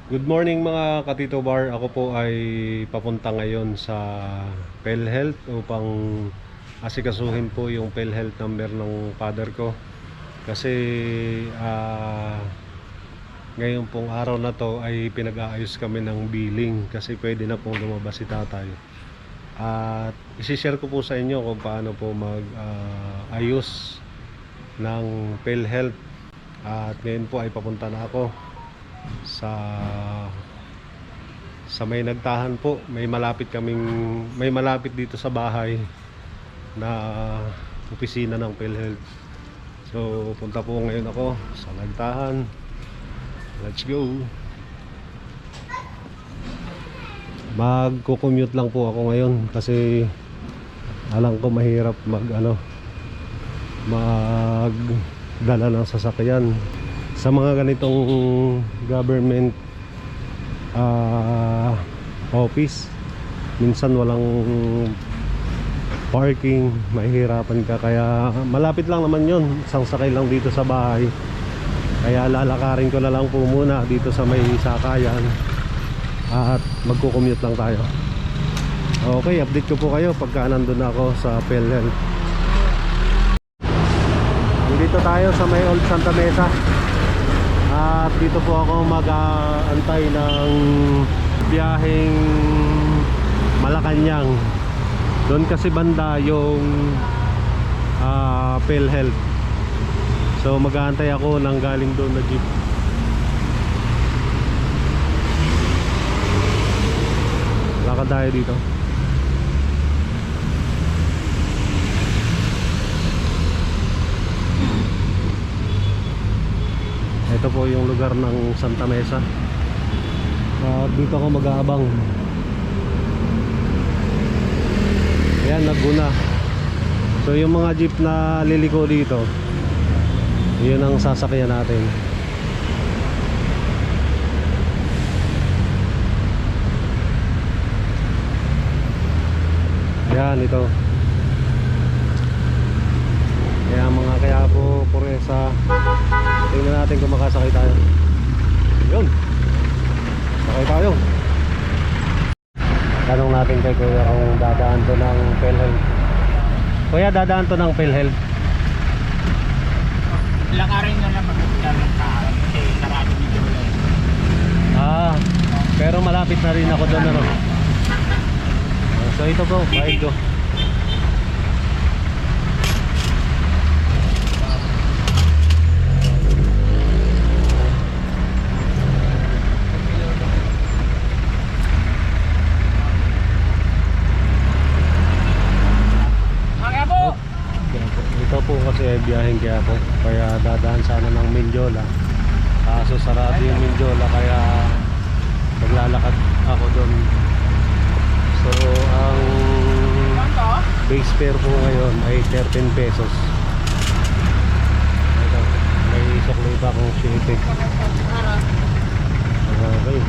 Good morning mga Katito Bar. Ako po ay papunta ngayon sa PhilHealth upang asikasuhin po yung PhilHealth number ng father ko. Kasi ngayon pong araw na to ay pinag-aayos kami ng billing kasi pwede na pong lumabas si tatay. At isi-share ko po sa inyo kung paano po mag-ayos ng PhilHealth. At ngayon po ay papunta na ako sa may nagtahan po. May malapit dito sa bahay na opisina ng PhilHealth. So punta po ngayon ako sa nagtahan. Let's go. Magko-commute lang po ako ngayon kasi alam ko mahirap magdala ng sasakyan sa mga ganitong government office. Minsan walang parking, mahihirapan ka, kaya malapit lang naman yon, isang sakay lang dito sa bahay, kaya lalakarin ko na lang po muna dito sa may sakayan at magko-commute lang tayo. Okay, update ko po kayo pagka nandun ako sa PhilHealth. Dito tayo sa may Old Santa Mesa. At dito po ako mag-aantay ng biyaheng Malacanang. Doon kasi banda yung PhilHealth. So mag-aantay ako ng galing doon na jeep. Lakad tayo dito. Ito po yung lugar ng Santa Mesa. Dito ako mag-aabang. Ayan, Laguna. So yung mga jeep na liliko dito, yun ang sasakyan natin. Ayan, ito. Kaya po Puresa. Tingnan natin kung makasakay tayo. Yun, sakay tayo. Tanong natin kay Kuya kung dadaan to ng PhilHealth. Kuya, dadaan to ng PhilHealth? Lakarin na lang magkakaroon ng tao kasi sarado dito ulit. Pero malapit na rin ako doon, ano? So ito po, bayad ko. Ito po kasi biyaheng Quiapo, kaya dadaan sana ng Mindiola. Kaso sarado yung Mindiola, kaya maglalakad ako doon. So ang base fare po ngayon ay 13 pesos. Ito, may sukli pa akong shipping. Okay.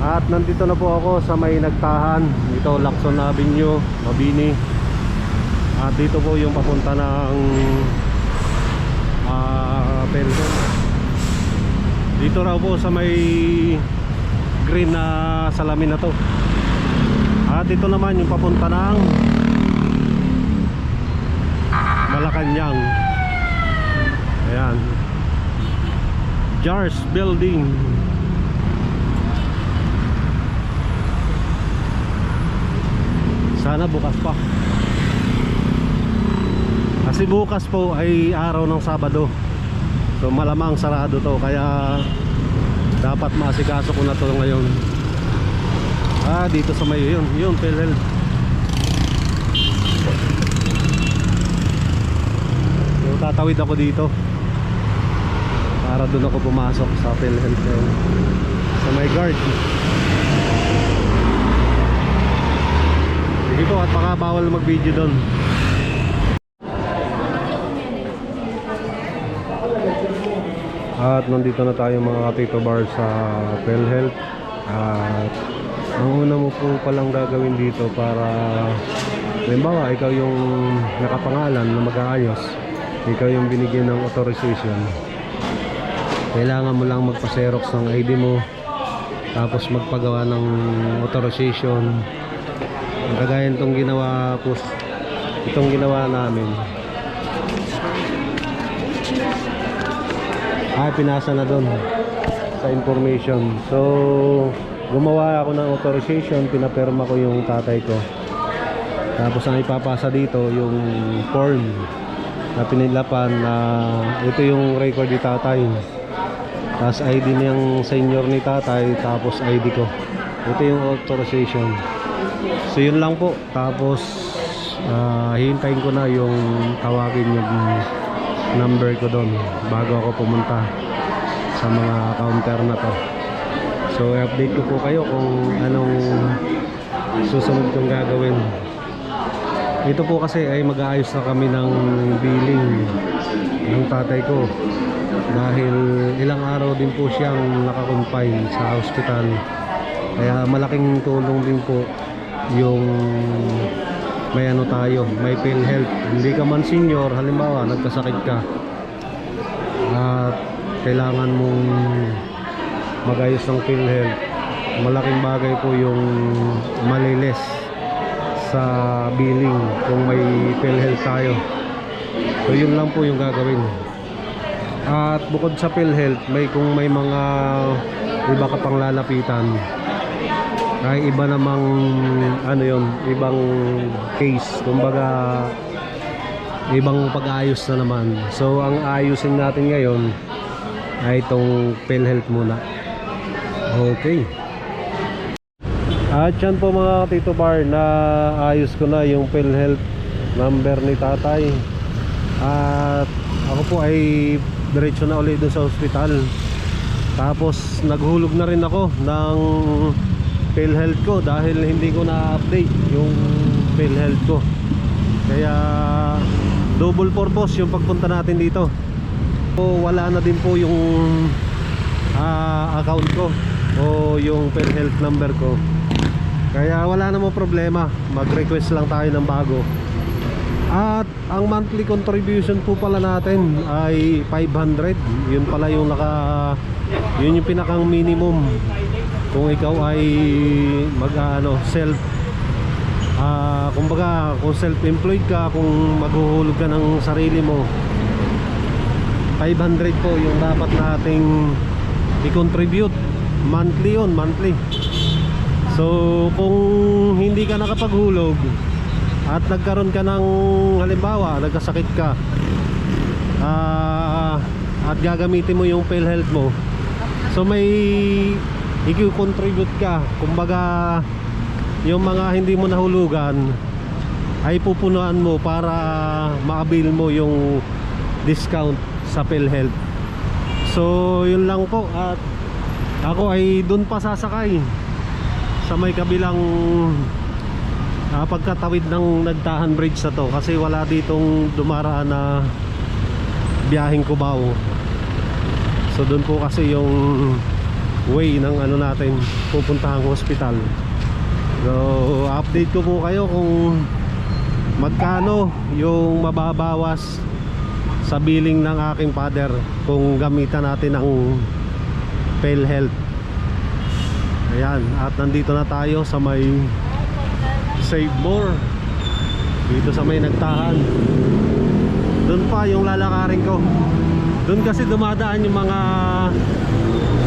At nandito na po ako sa may nagtahan. Ito, Lacson Avenue, Mabini. At dito po yung papunta ng PhilHealth. Dito raw po sa may green na salamin na to. At dito naman yung papunta ng Malacanang. Ayan, Jars Building. Sana bukas pa. Kasi bukas po ay araw ng Sabado. So malamang sarado to, kaya dapat maasikaso ko na to ngayon. Dito sa may yun PhilHealth. So tatawid ako dito para doon ako pumasok sa PhilHealth ngayon, sa may guard. Dito at baka bawal mag-video doon. At nandito na tayo mga Katito Bar sa PhilHealth. At ang una mo po palang gagawin dito para halimbawa ikaw yung nakapangalan na mag-aayos, ikaw yung binigyan ng authorization, kailangan mo lang magpa-xerox ng ID mo, tapos magpagawa ng authorization. Kagaya itong ginawa po, itong ginawa namin, pinasa na doon sa information. So gumawa ako ng authorization, pinapirma ko yung tatay ko, tapos ang ipapasa dito yung form na pinilapan na ito yung record ni tatay, tapos ID niyang senior ni tatay, tapos ID ko, ito yung authorization. So yun lang po. Tapos hihintayin ko na yung tawagin yung number ko doon bago ako pumunta sa mga counter na to. So i-update ko po kayo kung anong susunod kong gagawin. Ito po kasi ay mag-aayos na kami ng billing ng tatay ko, dahil ilang araw din po siyang nakakonfine sa hospital. Kaya malaking tulong din po yung may ano tayo, may PhilHealth. Hindi ka man senior, halimbawa nagkasakit ka at kailangan mong mag-ayos ng PhilHealth, malaking bagay po yung maliles sa billing kung may PhilHealth tayo. So yun lang po yung gagawin. At bukod sa PhilHealth, kung may mga iba ka pang lalapitan, ay iba namang ano yon, ibang case, kumbaga ibang pag-ayos na naman. So ang ayusin natin ngayon ay itong PhilHealth muna. Okay. At yan po mga Tito Bar, na ayos ko na yung PhilHealth number ni tatay. At ako po ay diretso na ulit doon sa ospital. Tapos naghulog na rin ako ng PhilHealth ko dahil hindi ko na-update yung PhilHealth ko. Kaya double purpose yung pagpunta natin dito. So, wala na din po yung account ko o yung PhilHealth number ko. Kaya wala namang problema, mag-request lang tayo ng bago. At ang monthly contribution po pala natin ay 500. Yun pala yung yun yung pinakang minimum kung ikaw ay self kumbaga kung self-employed ka, kung maghuhulog ka ng sarili mo, 500 po yung dapat nating i-contribute monthly. Yun, monthly. So kung hindi ka nakapaghulog at nagkaroon ka ng, halimbawa nagkasakit ka, at gagamitin mo yung PhilHealth mo, so may i-contribute ka. Kumbaga yung mga hindi mo nahulugan ay pupunuan mo para ma-avail mo yung discount sa PhilHealth. So yun lang po. At ako ay dun pa sasakay sa may kabilang pagkatawid ng Nagtahan Bridge na to, kasi wala ditong dumaraan na biyaheng Cubao. So dun po kasi yung way ng ano natin, pupuntahang hospital. So update ko po kayo kung magkano yung mababawas sa billing ng aking father kung gamitan natin ang PhilHealth. Ayan, at nandito na tayo sa may Save More, dito sa may Nagtahan. Doon pa yung lalakarin ko. Doon kasi dumadaan yung mga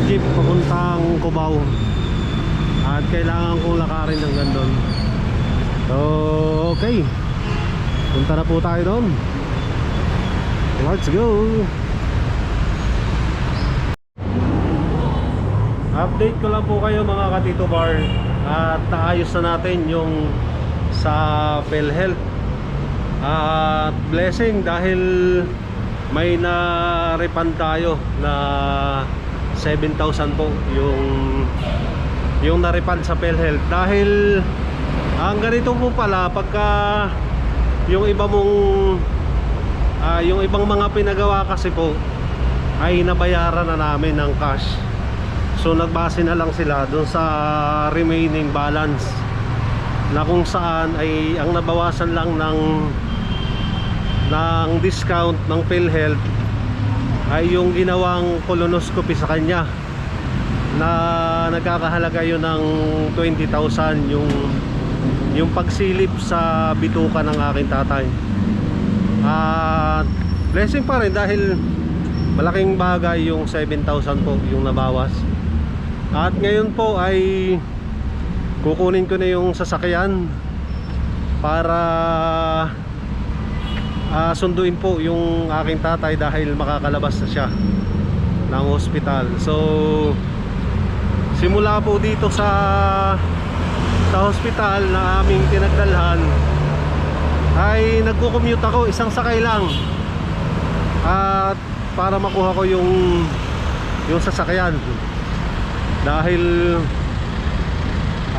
jeep papuntang Cubao, at kailangan kong lakarin hanggang doon. So okay, punta na po tayo doon. Let's go. Update ko lang po kayo mga ka-Tito Bar, at naayos na natin yung sa PhilHealth. At blessing dahil may na-refund tayo na 7,000 po yung na-refund sa PhilHealth. Dahil ang ganito po pala, pagka yung iba mong yung ibang mga pinagawa kasi po ay nabayaran na namin ng cash. So nagbase na lang sila doon sa remaining balance na kung saan ay ang nabawasan lang ng discount ng PhilHealth ay yung ginawang colonoscopy sa kanya na nagkakahalaga yun ng 20,000 yung pagsilip sa bituka ng aking tatay. At blessing pa rin dahil malaking bagay yung 7,000 po yung nabawas. At ngayon po ay kukunin ko na yung sasakyan para sunduin po yung aking tatay dahil makakalabas na siya ng hospital. So simula po dito sa hospital na aming pinagdalhan ay nagko-commute ako, isang sakay lang, at para makuha ko yung sasakyan dahil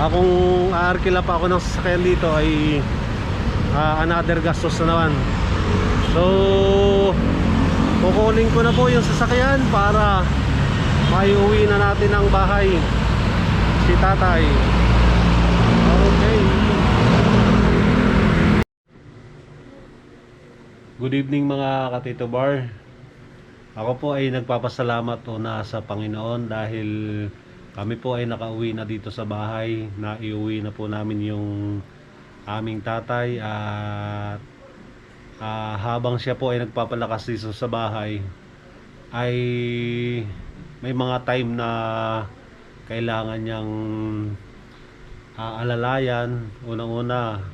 akong aarkila pa ako ng sasakyan dito ay another gastos na naman. So kukunin ko na po yung sasakyan para maiuwi na natin ang bahay si tatay. Okay. Good evening mga katito bar. Ako po ay nagpapasalamat po na sa Panginoon dahil kami po ay nakauwi na dito sa bahay. Naiuwi na po namin yung aming tatay at habang siya po ay nagpapalakas dito sa bahay ay may mga time na kailangan niyang alalayan. Unang-una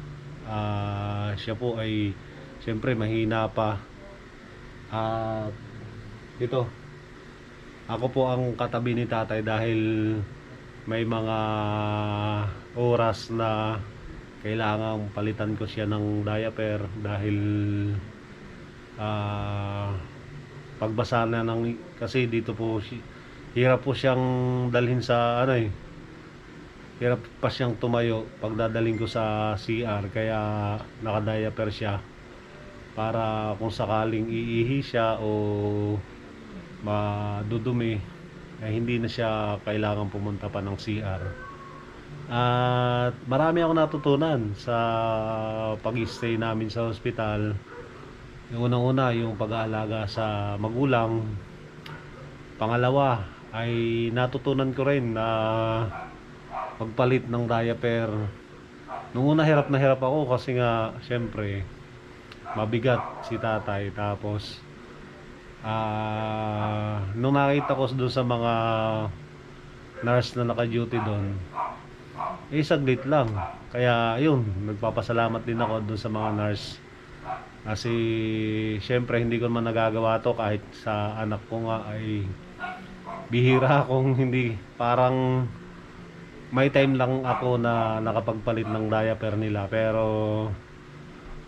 siya po ay siyempre mahina pa at ito ako po ang katabi ni tatay dahil may mga oras na kailangan palitan ko siya ng diaper dahil pagbasa na ng, kasi dito po hirap po siyang dalhin sa hirap pa siyang tumayo pag dadaling ko sa CR, kaya naka-diaper siya para kung sakaling iihi siya o madudumi ay hindi na siya kailangan pumunta pa ng CR. At marami akong natutunan sa pag-stay namin sa hospital. Yung unang-una yung pag-aalaga sa magulang. Pangalawa ay natutunan ko rin na pagpalit ng diaper. Nung una hirap na hirap ako kasi nga syempre mabigat si tatay. Tapos nung nakita ko doon sa mga nurse na naka-duty doon, saglit lang. Kaya yun, nagpapasalamat din ako doon sa mga nurse. Kasi syempre hindi ko man nagagawa to kahit sa anak ko nga ay bihira akong hindi, parang may time lang ako na nakapagpalit ng diaper nila, pero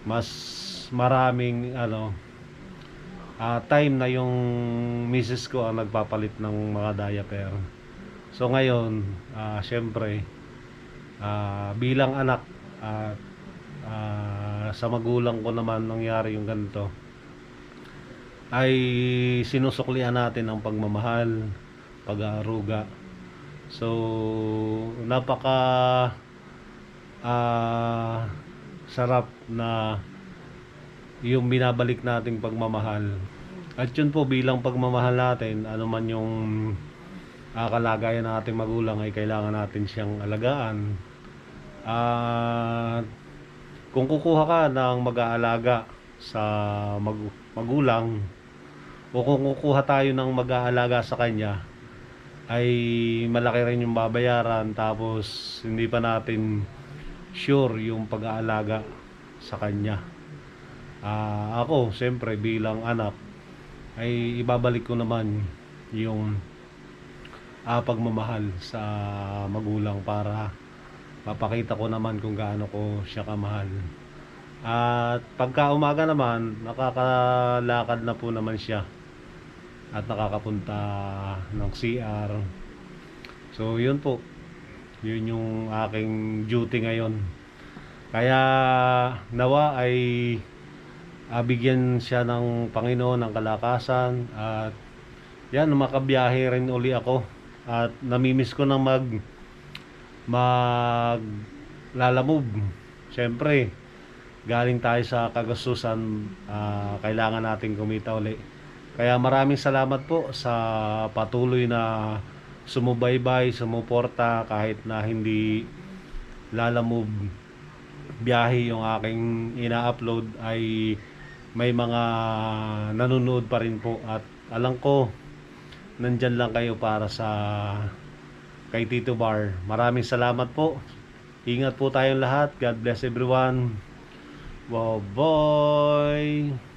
mas maraming time na yung misis ko ang nagpapalit ng mga diaper. So ngayon syempre bilang anak at sa magulang ko naman nangyari yung ganito, ay sinusuklian natin ang pagmamahal, pag-aaruga. So napaka sarap na yung binabalik nating pagmamahal. At yun po, bilang pagmamahal natin, ano man yung kalagayan ng ating magulang ay kailangan natin siyang alagaan. At kung kukuha ka ng mag-aalaga sa magulang, o kung kukuha tayo ng mag-aalaga sa kanya, ay malaki rin yung babayaran, tapos hindi pa natin sure yung pag-aalaga sa kanya. Ako siyempre bilang anak ay ibabalik ko naman yung pagmamahal sa magulang para mapakita ko naman kung gaano ko siya kamahal. At pagka umaga naman, nakakalakad na po naman siya at nakakapunta ng CR. So yun po, yun yung aking duty ngayon. Kaya nawa ay bigyan siya ng Panginoon ng kalakasan at yan, makabiyahe rin uli ako. At namimiss ko nang lalamove. Siyempre, galing tayo sa kagastusan, kailangan natin kumita uli. Kaya maraming salamat po sa patuloy na sumubaybay, sumuporta kahit na hindi lalamove biyahe yung aking ina-upload, ay may mga nanonood pa rin po, at alam ko nandyan lang kayo para sa kay Tito Bar. Maraming salamat po. Ingat po tayong lahat. God bless everyone. Bye bye.